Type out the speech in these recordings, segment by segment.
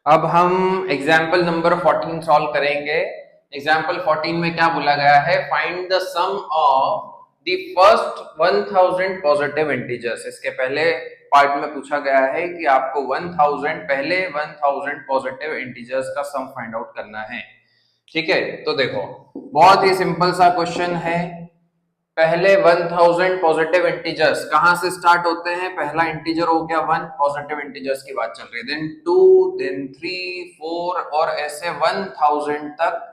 अब हम example number 14 solve करेंगे। एग्जाम्पल 14 में क्या बोला गया है, find the sum of the first 1000 positive integers. इसके पहले पार्ट में पूछा गया है कि आपको 1000 पहले 1000 पॉजिटिव इंटीजर्स का सम फाइंड आउट करना है। ठीक है, तो देखो बहुत ही सिंपल सा क्वेश्चन है। पहले 1000 पॉजिटिव इंटीजर्स कहां से स्टार्ट होते हैं? पहला इंटीजर हो गया 1, पॉजिटिव इंटीजर्स की बात चल रही है, देन 2, देन 3, 4 और ऐसे 1000 तक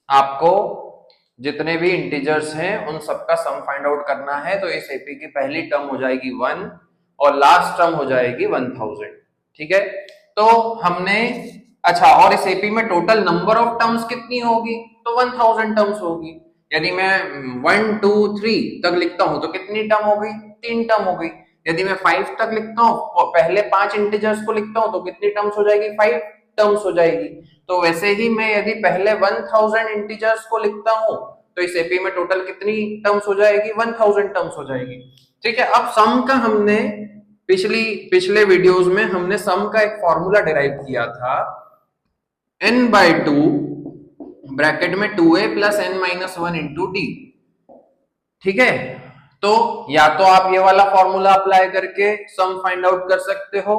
आपको जितने भी इंटीजर्स हैं उन सबका सम फाइंड आउट करना है। तो इस एपी की पहली टर्म हो जाएगी 1 और लास्ट टर्म हो जाएगी 1000। ठीक है, तो हमने अच्छा, और इस एपी में टोटल नंबर ऑफ टर्म्स कितनी होगी? तो 1000 टर्म्स होगी। यदि मैं 1 2 3 तक लिखता हूं तो कितनी टर्म हो गई? 3 टर्म हो गई। यदि मैं 5 तक लिखता हूं और पहले 5 इंटीजर्स को लिखता हूं तो कितनी टर्म्स हो जाएगी? 5 टर्म्स हो जाएगी। तो वैसे ही मैं यदि पहले 1000 इंटीजर्स को लिखता हूं तो इस एपी में टोटल कितनी टर्म्स हो जाएगी? 1000 टर्म्स हो जाएगी। ठीक है, अब सम का हमने पिछले वीडियोस में हमने सम का एक फॉर्मूला डिराइव किया था, n/2 ब्रैकेट में 2a plus n minus 1 into D. ठीक है, तो या तो आप ये वाला फॉर्मूला अप्लाई करके सम फाइंड आउट कर सकते हो।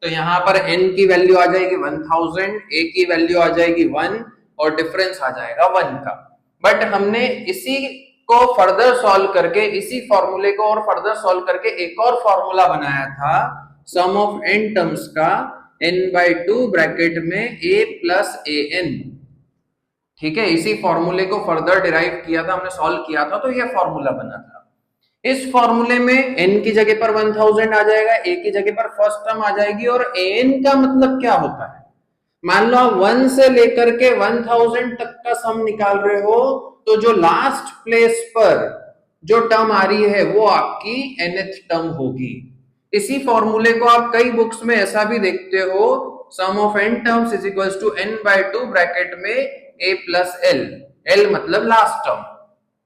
तो यहां पर n की वैल्यू आ जाएगी 1000, a की वैल्यू आ जाएगी 1 और डिफरेंस आ जाएगा 1 का। बट हमने इसी को फर्दर सॉल्व करके, इसी फॉर्मूले को और फर्दर सॉल्व करके एक और फॉर्मूला बनाया था सम ऑफ n टर्म्स का, n/2 ब्रैकेट में a प्लस an। ठीक है, इसी फॉर्मूले को फर्दर डिराइव किया था हमने, सॉल्व किया था, तो यह फॉर्मूला बना था। इस फॉर्मूले में n की जगह पर 1000 आ जाएगा, a की जगह पर फर्स्ट टर्म आ जाएगी। और an का मतलब क्या होता है? मान लो आप 1 से लेकर के 1000 तक का सम निकाल रहे हो, तो जो लास्ट प्लेस पर जो टर्म आ रही है वो आपकी nth टर्म होगी। इसी फॉर्मूले को आप कई बुक्स में ऐसा भी देखते हो, sum of n terms is equals to n/2 bracket में a प्लस l, l मतलब लास्ट टर्म।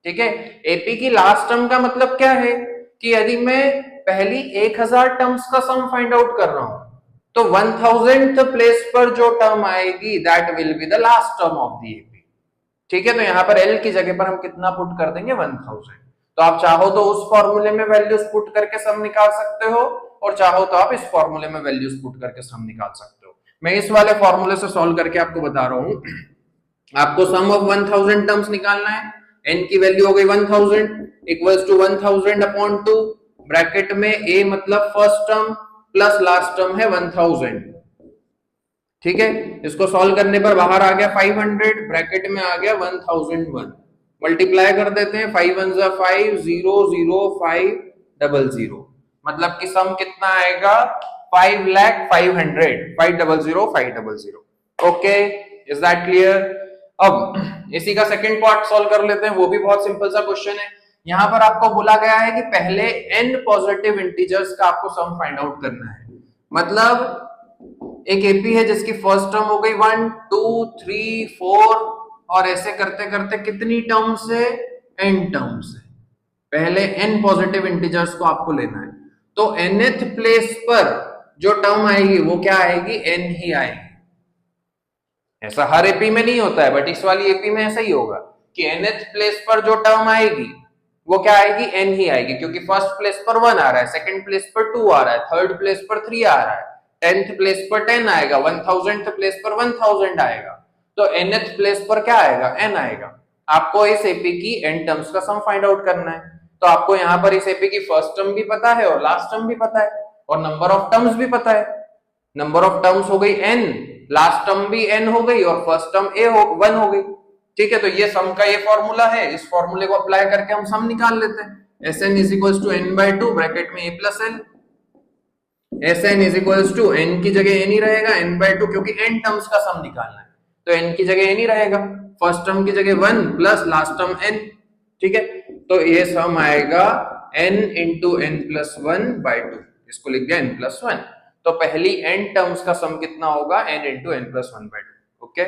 ठीक है, एपी की लास्ट टर्म का मतलब क्या है कि यदि मैं पहली 1000 टर्म्स का सम फाइंड आउट कर रहा हूं तो 1000th प्लेस पर जो टर्म आएगी that will be the last term of the AP. ठीक है, तो यहां पर एल की जगह पर हम कितना पुट कर देंगे? 1000। तो आप चाहो तो उस फॉर्मूले में वैल्यूज पुट करके सम निकाल सकते हो और चाहो तो आप इस फॉर्मूले में वैल्यूज पुट करके सम निकाल सकते हो। मैं इस वाले फॉर्मूले से सॉल्व करके आपको बता रहा हूं। आपको सम ऑफ 1000 टर्म्स निकालना है। n की वैल्यू हो गई 1000 इक्वल्स टू 1000 अपॉन 2 ब्रैकेट में a मतलब first term plus last term है 1000। ठीक है, इसको सॉल्व करने पर बाहर आ गया 500, ब्रैकेट में आ गया 1001। मल्टीप्लाई कर देते हैं, 5 1 जा 5, 0 0 5 00, मतलब कि सम कितना आएगा? 5,05,000, 500 500। Okay, is that clear? अब इसी का सेकंड पार्ट सॉल्व कर लेते हैं, वो भी बहुत सिंपल सा क्वेश्चन है। यहां पर आपको बोला गया है कि पहले n पॉजिटिव इंटीजर्स का आपको सम फाइंड आउट करना है। मतलब एक एपी है जिसकी फर्स्ट टर्म हो गई 1 2 3 4 और ऐसे करते करते कितनी टर्म्स है? n टर्म्स है। पहले n पॉजिटिव इंटीजर्स को आपको लेना है, तो nth प्लेस पर जो टर्म आएगी वो क्या आएगी? n ही आएगी। ऐसा हर एपी में नहीं होता है, बट इस वाली एपी में ऐसा ही होगा कि nth प्लेस पर जो टर्म आएगी वो क्या आएगी? n ही आएगी, क्योंकि फर्स्ट प्लेस पर 1 आ रहा है, सेकंड प्लेस पर 2 आ रहा है, थर्ड प्लेस पर 3 आ रहा है, 10th प्लेस पर 10 आएगा, 1000th प्लेस पर 1000 आएगा, तो nth प्लेस पर क्या आएगा? n आएगा। आपको इस एपी की n टर्म्स का सम फाइंड आउट करना है। तो आपको यहाँ पर इस एपी की फर्स्ट टर्म भी पता है और लास्ट टर्म भी पता है और नंबर ऑफ टर्म्स भी पता है। नंबर ऑफ टर्म्स हो गई n, लास्ट टर्म भी n हो गई और फर्स्ट टर्म 1 हो गई। ठीक है, तो ये सम का ये फॉर्मूला है, इस फॉर्मूले को अप्लाई करके हम सम निकाल लेते हैं। Sn is equals to n/2 bracket में a plus l। Sn is equals to n की जगह n ही रहेगा, n/2, क्योंकि n टर्म्स का सम निकालना है तो n की जगह n ही रहेगा, फर्स्ट टर्म की जगह 1 प्लस लास्ट टर्म n। ठीक है, तो ये सम आएगा n इंटू n प्लस 1/2, इसको लिख दिया n प्लस 1। तो पहली n टर्म्स का सम कितना होगा? n into n plus 1/2। Okay.